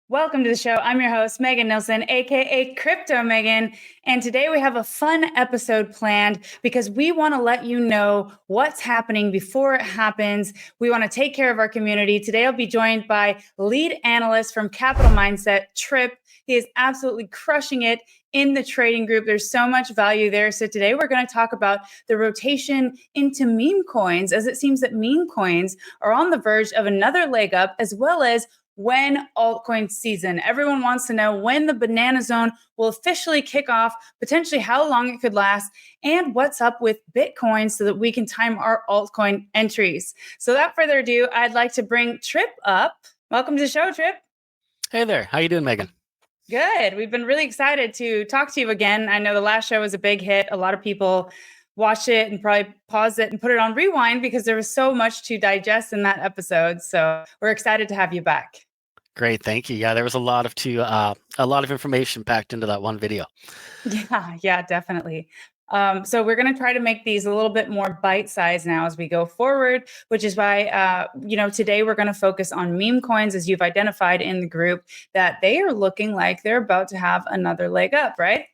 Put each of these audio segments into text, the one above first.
Welcome to the show. I'm your host, Megan Nilsson, aka Crypto Megan. And today we have a fun episode planned because we want to let you know what's happening before it happens. We want to take care of our community. Today I'll be joined by lead analyst from Capital Mindset, Trip. He is absolutely crushing it in the trading group. There's so much value there. So today we're going to talk about the rotation into meme coins, as it seems that meme coins are on the verge of another leg up, as well as when altcoin season. Everyone wants to know when the banana zone will officially kick off, potentially how long it could last, and what's up with Bitcoin so that we can time our altcoin entries. So without further ado, I'd like to bring Trip up. Welcome to the show, Trip. Hey there. How you doing, Megan? Good. We've been really excited to talk to you again. I know the last show was a big hit. A lot of people watched it and probably paused it and put it on rewind because there was so much to digest in that episode. So we're excited to have you back. Great, thank you. Yeah, there was a lot of information packed into that one video. Yeah, definitely. So we're going to try to make these a little bit more bite-sized now as we go forward, which is why, today we're going to focus on meme coins, as you've identified in the group, that they are looking like they're about to have another leg up, right?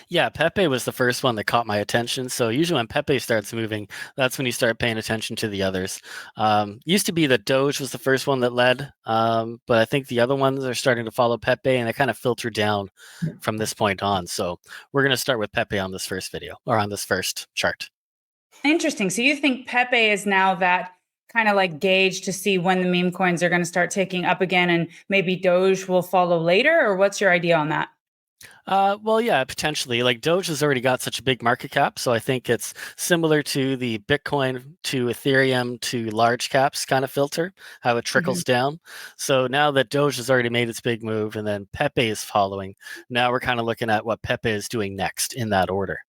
Yeah, PEPE was the first one that caught my attention. So usually when PEPE starts moving, that's when you start paying attention to the others. Used to be that Doge was the first one that led, but I think the other ones are starting to follow PEPE, and they kind of filter down from this point on. So we're going to start with PEPE on this first video, or on this first chart. Interesting. So you think PEPE is now that kind of like gauge to see when the meme coins are going to start ticking up again, and maybe Doge will follow later, or what's your idea on that? Well, yeah, potentially. Like Doge has already got such a big market cap, so I think it's similar to the Bitcoin to Ethereum to large caps kind of filter, how it trickles down. So now that Doge has already made its big move and then PEPE is following, now we're kind of looking at what PEPE is doing next in that order.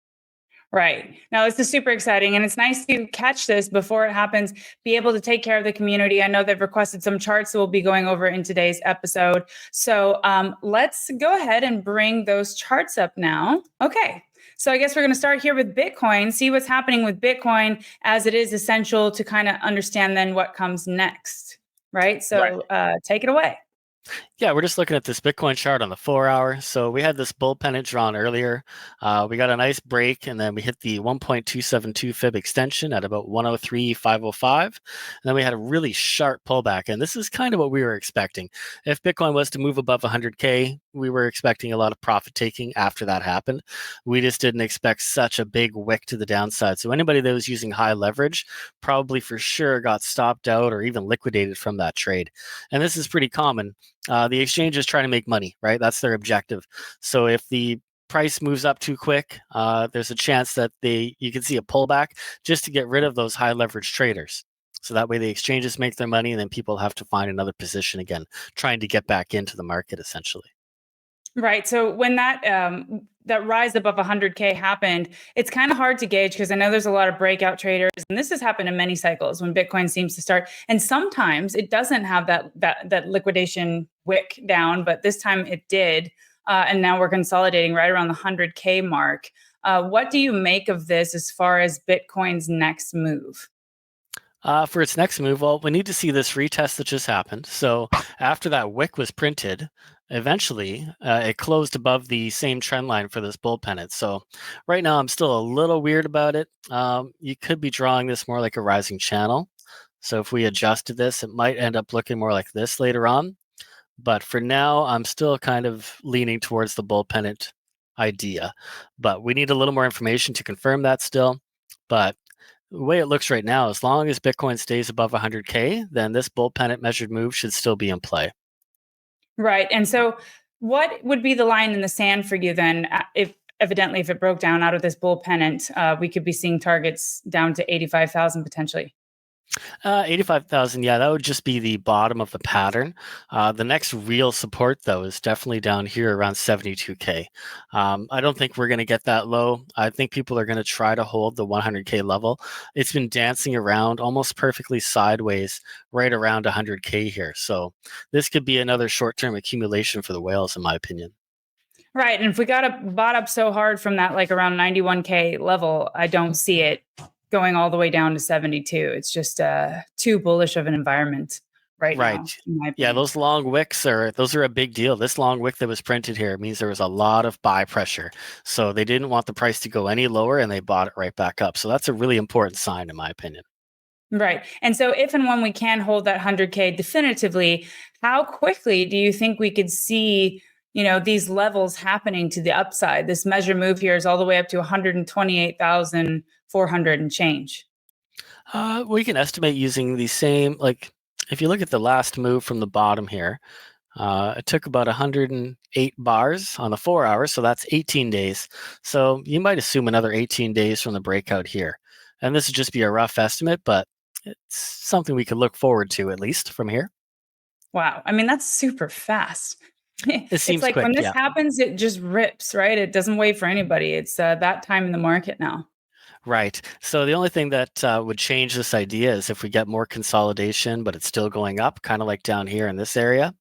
Right. Now, this is super exciting, and it's nice to catch this before it happens, be able to take care of the community. I know they've requested some charts that we'll be going over in today's episode. So let's go ahead and bring those charts up now. Okay. So I guess we're going to start here with Bitcoin, see what's happening with Bitcoin, as it is essential to kind of understand then what comes next. Right. So take it away. Yeah, we're just looking at this Bitcoin chart on the 4-hour. So we had this bull pennant drawn earlier. We got a nice break, and then we hit the 1.272 fib extension at about 103.505. And then we had a really sharp pullback, and this is kind of what we were expecting. If Bitcoin was to move above 100K, we were expecting a lot of profit taking after that happened. We just didn't expect such a big wick to the downside. So anybody that was using high leverage probably for sure got stopped out or even liquidated from that trade. And this is pretty common. The exchange is trying to make money, right? That's their objective. So if the price moves up too quick, there's a chance that you can see a pullback just to get rid of those high leverage traders. So that way the exchanges make their money, and then people have to find another position again, trying to get back into the market essentially. Right. So when that rise above 100K happened, it's kind of hard to gauge because I know there's a lot of breakout traders, and this has happened in many cycles when Bitcoin seems to start. And sometimes it doesn't have that liquidation wick down, but this time it did, and now we're consolidating right around the 100K mark. What do you make of this as far as Bitcoin's next move? For its next move, well, we need to see this retest that just happened. So after that wick was printed, eventually it closed above the same trend line for this bull pennant. So right now I'm still a little weird about it. You could be drawing this more like a rising channel. So if we adjusted this, it might end up looking more like this later on. But for now, I'm still kind of leaning towards the bull pennant idea. But we need a little more information to confirm that still. But the way it looks right now, as long as Bitcoin stays above 100K, then this bull pennant measured move should still be in play. Right. And so what would be the line in the sand for you then? If evidently, if it broke down out of this bull pennant, we could be seeing targets down to 85,000 potentially. 85,000, yeah, that would just be the bottom of the pattern. The next real support, though, is definitely down here around 72K. I don't think we're going to get that low. I think people are going to try to hold the 100K level. It's been dancing around almost perfectly sideways right around 100K here. So this could be another short-term accumulation for the whales, in my opinion. Right. And if we got bought up so hard from that, like around 91K level, I don't see it going all the way down to 72. It's just too bullish of an environment. right now, Right. in my Yeah, opinion. those long wicks those are a big deal. This long wick that was printed here means there was a lot of buy pressure. So they didn't want the price to go any lower and they bought it right back up. So that's a really important sign in my opinion. Right. And so if and when we can hold that 100K definitively, how quickly do you think we could see, these levels happening to the upside? This measure move here is all the way up to 128,400 and change. We can estimate using the same, like if you look at the last move from the bottom here, it took about 108 bars on the 4 hours, so that's 18 days. So you might assume another 18 days from the breakout here. And this would just be a rough estimate, but it's something we could look forward to at least from here. Wow. I mean, that's super fast. It It's seems like when quick, this yeah. happens, it just rips, right? It doesn't wait for anybody. It's that time in the market now. Right. So the only thing that would change this idea is if we get more consolidation, but it's still going up, kind of like down here in this area.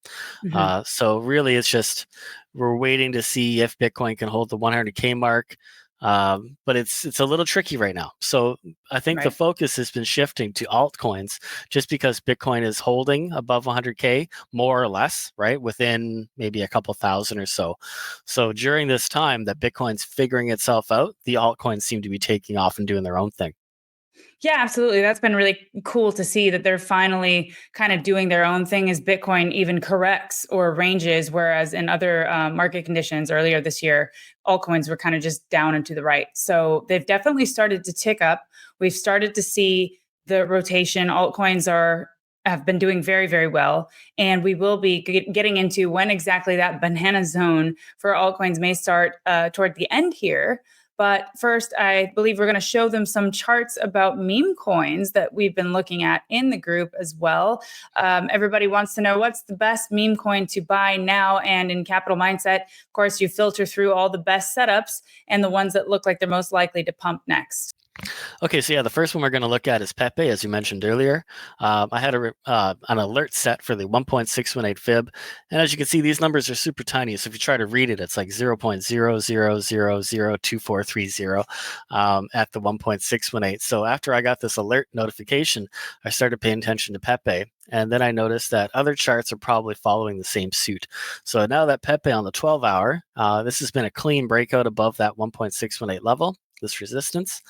Mhm. So really, it's just we're waiting to see if Bitcoin can hold the 100K mark. But it's a little tricky right now. So I think the Right. focus has been shifting to altcoins just because Bitcoin is holding above 100K more or less, right? Within maybe a couple thousand or so. So during this time that Bitcoin's figuring itself out, the altcoins seem to be taking off and doing their own thing. Yeah, absolutely. That's been really cool to see that they're finally kind of doing their own thing as Bitcoin even corrects or ranges, whereas in other market conditions earlier this year, altcoins were kind of just down and to the right. So they've definitely started to tick up. We've started to see the rotation. Altcoins have been doing very, very well. And we will be getting into when exactly that banana zone for altcoins may start toward the end here. But first, I believe we're going to show them some charts about meme coins that we've been looking at in the group as well. Everybody wants to know what's the best meme coin to buy now and in Capital Mindset. Of course, you filter through all the best setups and the ones that look like they're most likely to pump next. Okay, so yeah, the first one we're going to look at is PEPE, as you mentioned earlier. I had an alert set for the 1.618 fib, and as you can see, these numbers are super tiny. So if you try to read it, it's like 0.00002430 at the 1.618. So after I got this alert notification, I started paying attention to PEPE, and then I noticed that other charts are probably following the same suit. So now that PEPE on the 12-hour, this has been a clean breakout above that 1.618 level, this resistance.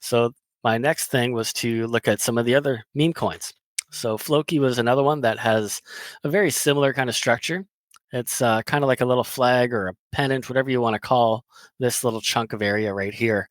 So my next thing was to look at some of the other meme coins. So FLOKI was another one that has a very similar kind of structure. It's kind of like a little flag or a pennant, whatever you want to call this little chunk of area right here.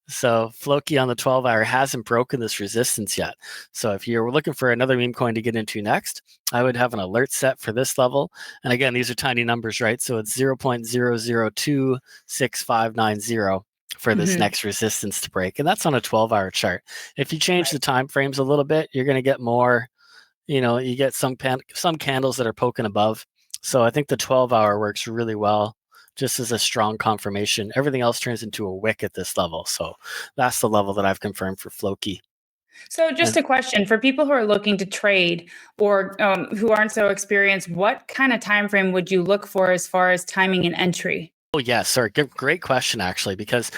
So FLOKI on the 12-hour hasn't broken this resistance yet. So if you're looking for another meme coin to get into next, I would have an alert set for this level. And again, these are tiny numbers, right? So it's 0.0026590 for this Mhm. next resistance to break. And that's on a 12-hour chart. If you change Right. the time frames a little bit, you're going to get more, you get some candles that are poking above. So I think the 12-hour works really well just as a strong confirmation. Everything else turns into a wick at this level. So that's the level that I've confirmed for FLOKI. So, just And a question for people who are looking to trade or who aren't so experienced, what kind of time frame would you look for as far as timing and entry? oh, yes, sorry. Great question, actually, because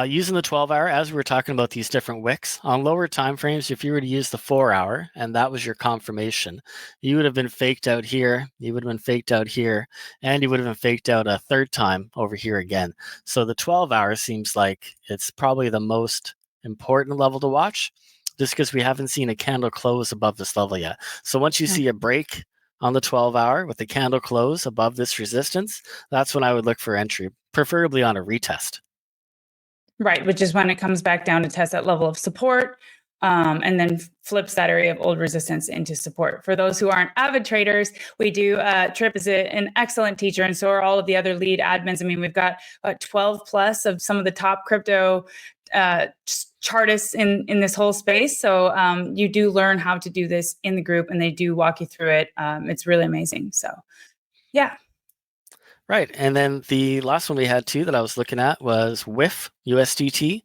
using the 12-hour, as we were talking about these different wicks, on lower time frames, if you were to use the 4-hour and that was your confirmation, you would have been faked out here, you would have been faked out here, and you would have been faked out a third time over here again. So the 12-hour seems like it's probably the most important level to watch, just because we haven't seen a candle close above this level yet. So once you see a break on the 12-hour with the candle close above this resistance, that's when I would look for entry, preferably on a retest. Right, which is when it comes back down to test that level of support, and then flips that area of old resistance into support. For those who aren't avid traders, we do. Trip is an excellent teacher, and so are all of the other lead admins. I mean, we've got 12 plus of some of the top crypto chartists in this whole space. So you do learn how to do this in the group, and they do walk you through it. It's really amazing. So, yeah. Right. And then the last one we had too that I was looking at was WIF USDT,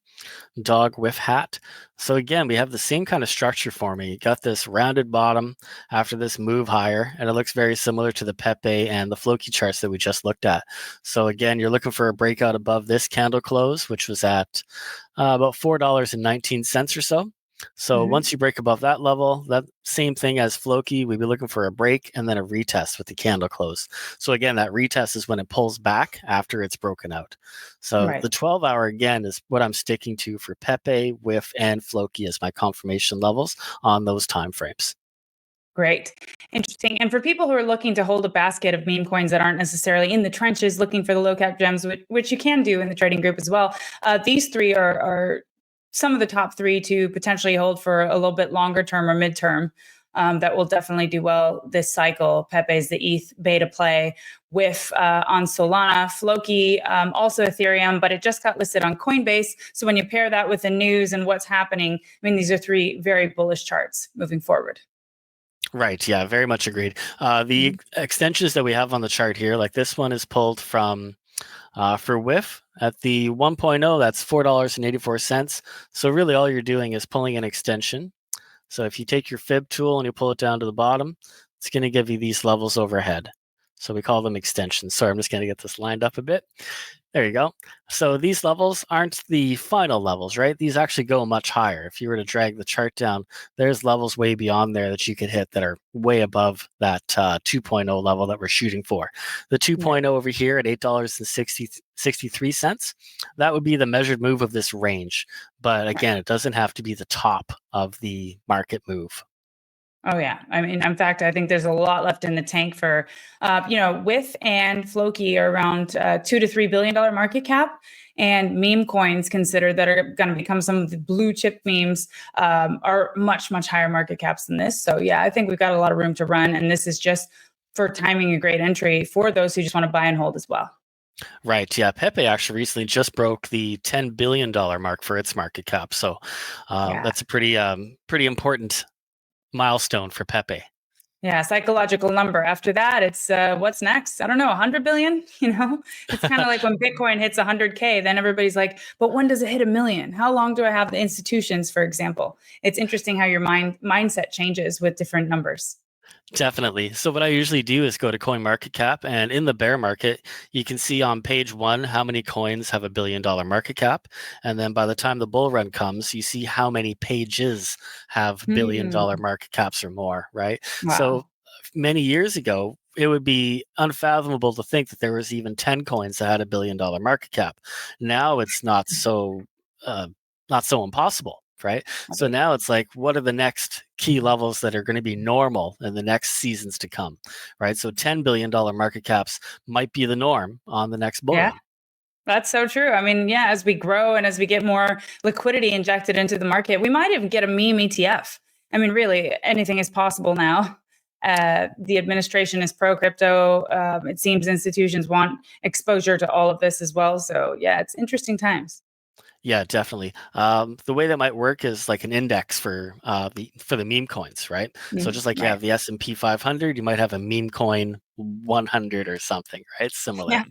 dogwifhat. So again, we have the same kind of structure for me. You got this rounded bottom after this move higher, and it looks very similar to the PEPE and the FLOKI charts that we just looked at. So again, you're looking for a breakout above this candle close, which was at about $4.19 or so. So once you break above that level, that same thing as FLOKI, we'd be looking for a break and then a retest with the candle close. So again, that retest is when it pulls back after it's broken out. So the 12-hour, again, is what I'm sticking to for PEPE, WIF, and FLOKI as my confirmation levels on those time frames. Great. Interesting. And for people who are looking to hold a basket of meme coins that aren't necessarily in the trenches looking for the low cap gems, which you can do in the trading group as well, these three are some of the top three to potentially hold for a little bit longer term or midterm. That will definitely do well this cycle. PEPE is the ETH beta play, WIF on Solana, FLOKI, also Ethereum, but it just got listed on Coinbase. So when you pair that with the news and what's happening, I mean, these are three very bullish charts moving forward. Right. Yeah, very much agreed. The extensions that we have on the chart here, like this one is pulled from for WIF at the 1.0, that's $4.84. So really all you're doing is pulling an extension. So if you take your fib tool and you pull it down to the bottom, it's going to give you these levels overhead. So we call them extensions. Sorry, I'm just going to get this lined up a bit. There you go. So these levels aren't the final levels, right? These actually go much higher. If you were to drag the chart down, there's levels way beyond there that you could hit that are way above that 2.0 level that we're shooting for. The 2.0 over here at $8.63, that would be the measured move of this range. But again, it doesn't have to be the top of the market move. Oh yeah, I mean, in fact, I think there's a lot left in the tank for, WIF and FLOKI are around $2 to $3 billion market cap, and meme coins considered that are going to become some of the blue chip memes are much higher market caps than this. So yeah, I think we've got a lot of room to run, and this is just for timing a great entry for those who just want to buy and hold as well. Right. Yeah. PEPE actually recently just broke the $10 billion mark for its market cap. So that's a pretty important milestone for PEPE. Yeah, psychological number. After that, it's what's next? I don't know, 100 billion. It's kind of like when Bitcoin hits 100K, then everybody's like, but when does it hit 1 million? How long do I have the institutions, for example? It's interesting how your mindset changes with different numbers. Definitely. So what I usually do is go to CoinMarketCap, and in the bear market, you can see on page 1 how many coins have $1 billion market cap, and then by the time the bull run comes, you see how many pages have $1 billion market caps or more, right? Wow. So many years ago, it would be unfathomable to think that there was even 10 coins that had $1 billion market cap. Now it's not so impossible. Right. So now it's like, what are the next key levels that are going to be normal in the next seasons to come? Right. So $10 billion market caps might be the norm on the next bull run. That's so true. I mean, yeah, as we grow and as we get more liquidity injected into the market, we might even get a meme ETF. I mean, really, anything is possible now. The administration is pro crypto. It seems institutions want exposure to all of this as well. So yeah, it's interesting times. Yeah, definitely. The way that might work is like an index for the meme coins, right? So just like you have the S&P 500, you might have a meme coin 100 or something, right? Similar. Yeah.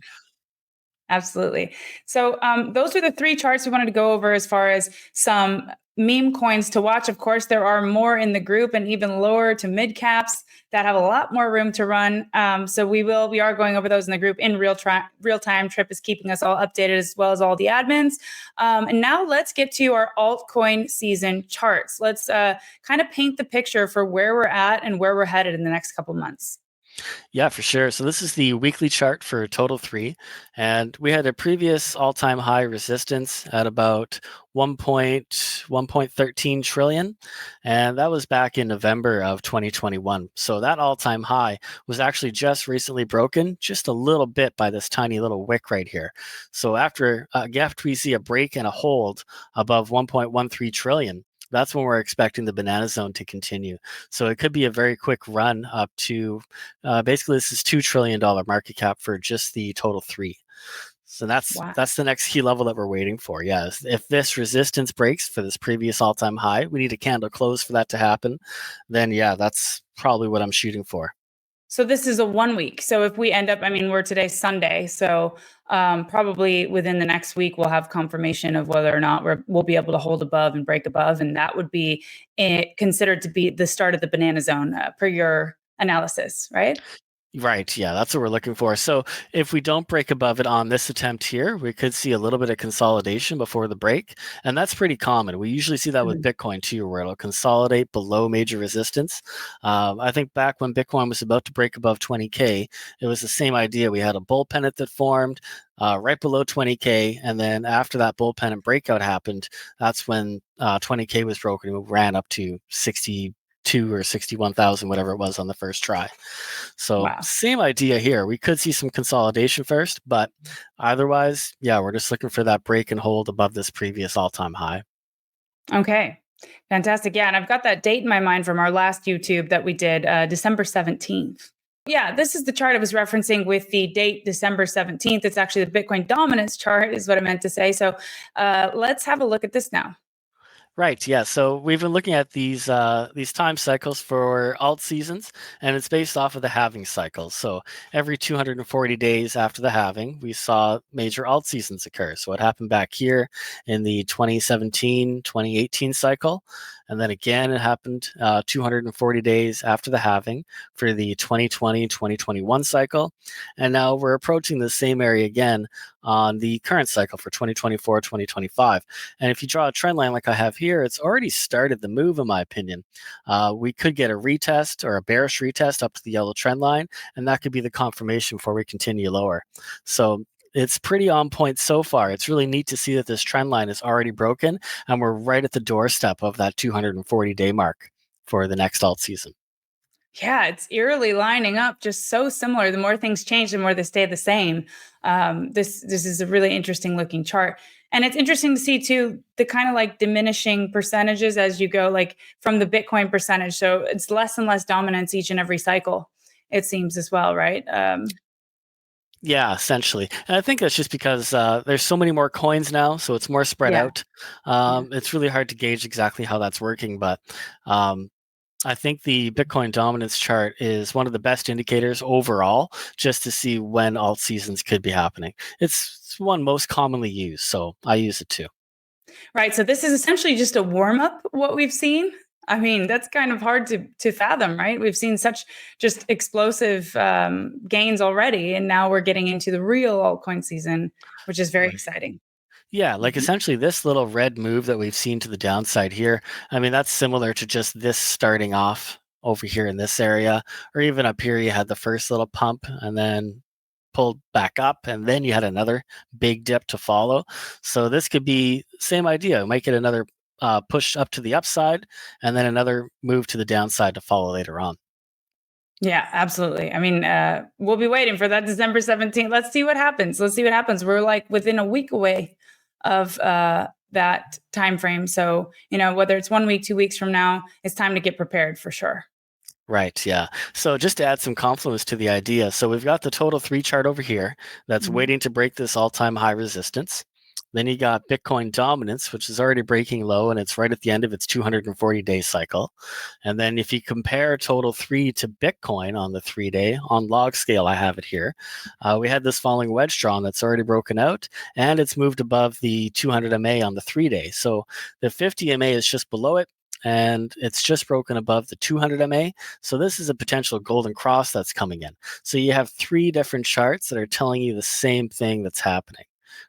Absolutely. So those are the three charts we wanted to go over as far as some meme coins to watch. Of course, there are more in the group and even lower to mid caps that have a lot more room to run. So we are going over those in the group in real time. Trip is keeping us all updated as well as all the admins. And now let's get to our altcoin season charts. Let's kind of paint the picture for where we're at and where we're headed in the next couple months. Yeah, for sure. So this is the weekly chart for total 3, and we had a previous all-time high resistance at about 1.13 trillion, and that was back in November of 2021. So that all-time high was actually just recently broken just a little bit by this tiny little wick right here. So after we see a break and a hold above 1.13 trillion, that's when we're expecting the banana zone to continue. So it could be a very quick run up to basically this is $2 trillion market cap for just the total 3. So that's the next key level that we're waiting for. Yes, if this resistance breaks for this previous all-time high, we need a candle close for that to happen. Then yeah, that's probably what I'm shooting for. So this is a 1 week. So if we end up, I mean, we're today's Sunday. So probably within the next week, we'll have confirmation of whether or not we'll be able to hold above and break above. And that would be considered to be the start of the banana zone per your analysis, right? Right. Yeah, that's what we're looking for. So if we don't break above it on this attempt here, we could see a little bit of consolidation before the break. And that's pretty common. We usually see that with Bitcoin too, where it'll consolidate below major resistance. I think back when Bitcoin was about to break above 20K, it was the same idea. We had a bull pennant that formed right below 20K. And then after that bull pennant breakout happened, that's when 20K was broken and we ran up to 62 or 61,000, whatever it was on the first try. So Wow. same idea here. We could see some consolidation first, but otherwise, yeah, we're just looking for that break and hold above this previous all-time high. Okay. Fantastic. Yeah. And I've got that date in my mind from our last YouTube that we did, December 17th. Yeah, this is the chart I was referencing with the date December 17th. It's actually the Bitcoin dominance chart, is what I meant to say. So let's have a look at this now. Right. Yeah. So we've been looking at these time cycles for alt seasons, and it's based off of the halving cycles. So every 240 days after the halving, we saw major alt seasons occur. So what happened back here in the 2017, 2018 cycle, and then again it happened 240 days after the halving for the 2020, 2021 cycle, and now we're approaching the same area again on the current cycle for 2024, 2025. And if you draw a trend line like I have here, it's already started the move, in my opinion. We could get a retest or a bearish retest up to the yellow trend line, and that could be the confirmation before we continue lower. So it's pretty on point so far. It's really neat to see that this trend line is already broken, and we're right at the doorstep of that 240-day mark for the next alt season. Yeah, it's eerily lining up, just so similar. The more things change, the more they stay the same. This is a really interesting looking chart, and it's interesting to see too the kind of like diminishing percentages as you go, like from the Bitcoin percentage. So it's less and less dominance each and every cycle. It seems as well, right? Yeah, essentially. And I think that's just because there's so many more coins now, so it's more spread Yeah. out. It's really hard to gauge exactly how that's working, but I think the Bitcoin dominance chart is one of the best indicators overall, just to see when alt seasons could be happening. It's one most commonly used, so I use it too. Right. So this is essentially just a warm up, what we've seen. I mean, that's kind of hard to fathom, right? We've seen such just explosive gains already, and now we're getting into the real altcoin season, which is very Right. exciting. Yeah, like Mhm. essentially this little red move that we've seen to the downside here, I mean, that's similar to just this starting off over here in this area, or even up here, you had the first little pump and then pulled back up, and then you had another big dip to follow. So this could be same idea. Might get another push up to the upside, and then another move to the downside to follow later on. Yeah, absolutely. I mean, we'll be waiting for that December 17th. Let's see what happens. Let's see what happens. We're like within a week away of that time frame. So, whether it's 1 week, 2 weeks from now, it's time to get prepared for sure. Right, yeah. So just to add some confluence to the idea, so we've got the total 3 chart over here that's Mhm. waiting to break this all-time high resistance. Then you got Bitcoin dominance, which is already breaking low, and it's right at the end of its 240-day cycle. And then if you compare total 3 to Bitcoin on the 3-day, on log scale, I have it here, we had this falling wedge drawn that's already broken out, and it's moved above the 200 MA on the 3-day. So the 50 MA is just below it, and it's just broken above the 200 MA. So this is a potential golden cross that's coming in. So you have 3 different charts that are telling you the same thing that's happening,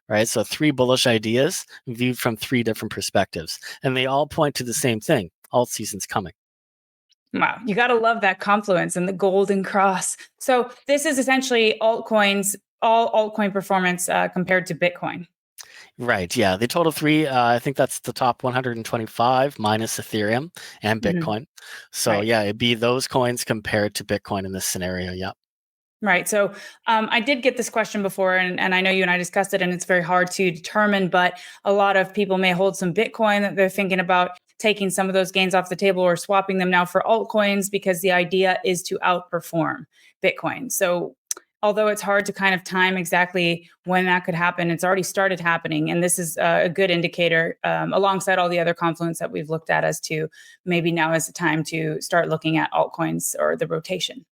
right? So 3 bullish ideas viewed from 3 different perspectives, and they all point to the same thing. Alt season's coming. Wow, you got to love that confluence and the golden cross. So this is essentially altcoins, all altcoin performance compared to Bitcoin. Right. Yeah. The total 3, I think that's the top 125 minus Ethereum and Mhm. Bitcoin. So Right. yeah, it'd be those coins compared to Bitcoin in this scenario. Yeah. Right. So I did get this question before, and I know you and I discussed it, and it's very hard to determine, but a lot of people may hold some Bitcoin that they're thinking about taking some of those gains off the table or swapping them now for altcoins because the idea is to outperform Bitcoin. So although it's hard to kind of time exactly when that could happen, it's already started happening. And this is a good indicator alongside all the other confluence that we've looked at as to maybe now is the time to start looking at altcoins or the rotation.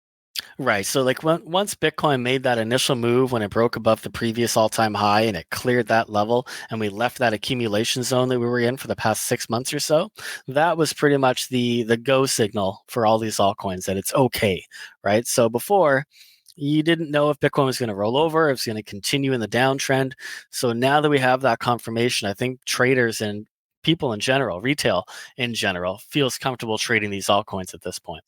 Right. So like once Bitcoin made that initial move when it broke above the previous all-time high and it cleared that level and we left that accumulation zone that we were in for the past 6 months or so, that was pretty much the go signal for all these altcoins that it's okay, right? So before you didn't know if Bitcoin was going to roll over, if it's going to continue in the downtrend. So now that we have that confirmation, I think traders and people in general, retail in general, feels comfortable trading these altcoins at this point.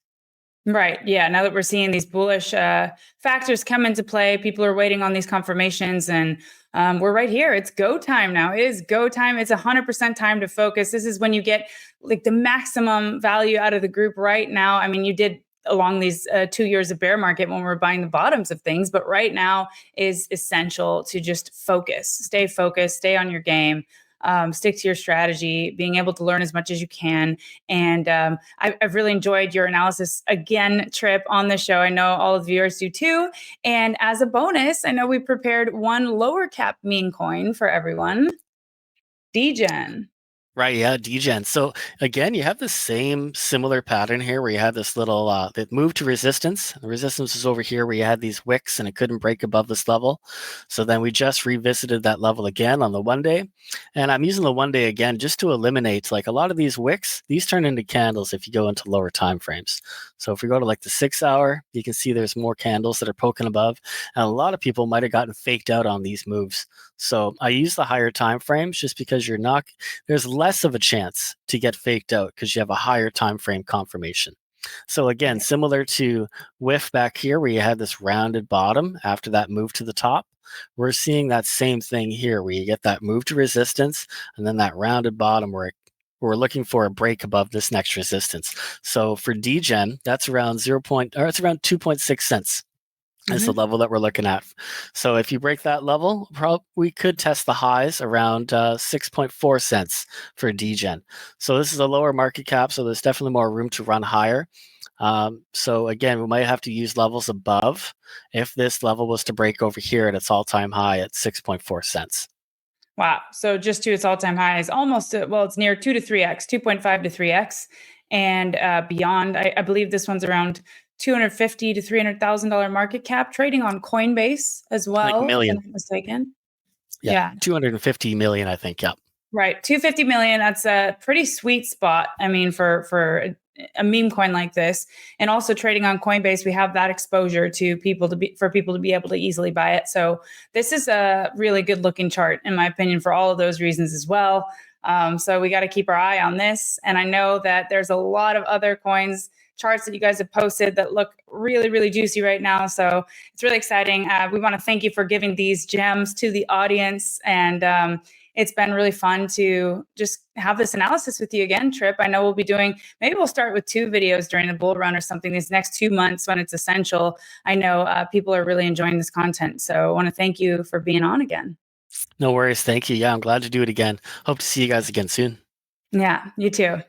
Right. Yeah. Now that we're seeing these bullish factors come into play, people are waiting on these confirmations, and we're right here. It's go time now. It is go time. It's 100% time to focus. This is when you get like the maximum value out of the group right now. I mean, you did along these 2 years of bear market when we're buying the bottoms of things, but right now is essential to just focused, stay on your game. Stick to your strategy, being able to learn as much as you can. And I've really enjoyed your analysis again, Trip, on the show. I know all of the viewers do too. And as a bonus, I know we prepared one lower cap meme coin for everyone, DEGEN. Right, yeah, DEGEN. So again, you have the same similar pattern here where you had this little that moved to resistance. The resistance was over here where you had these wicks and it couldn't break above this level. So then we just revisited that level again on the 1 day. And I'm using the 1 day again just to eliminate like a lot of these wicks. These turn into candles if you go into lower time frames. So if we go to like the 6 hour, you can see there's more candles that are poking above. And a lot of people might have gotten faked out on these moves. So I use the higher time frames just because there's less of a chance to get faked out because you have a higher time frame confirmation. So again, similar to WIF back here where you had this rounded bottom after that move to the top, we're seeing that same thing here where you get that move to resistance and then that rounded bottom where we're looking for a break above this next resistance. So for DEGEN, that's around it's around 2.6 cents. Is the level that we're looking at. So if you break that level, we could test the highs around 6.4 cents for DEGEN. So this is a lower market cap, so there's definitely more room to run higher. So again, we might have to use levels above if this level was to break over here at its all-time high at 6.4 cents. Wow. So just to its all-time high is almost, it's near 2 to 3x, 2.5 to 3x. And beyond, I believe this one's around $250,000 to $300,000 market cap, trading on Coinbase as well. Like million. If I'm not mistaken. Yeah. 250 million, I think. Yeah. Right. 250 million. That's a pretty sweet spot. I mean, for a meme coin like this, and also trading on Coinbase, we have that exposure to people to be able to easily buy it. So this is a really good looking chart, in my opinion, for all of those reasons as well. So we got to keep our eye on this. And I know that there's a lot of other coins charts that you guys have posted that look really, really juicy right now. So it's really exciting. We want to thank you for giving these gems to the audience. And it's been really fun to just have this analysis with you again, Trip. I know maybe we'll start with 2 videos during the bull run or something these next 2 months when it's essential. I know people are really enjoying this content. So I want to thank you for being on again. No worries. Thank you. Yeah, I'm glad to do it again. Hope to see you guys again soon. Yeah, you too.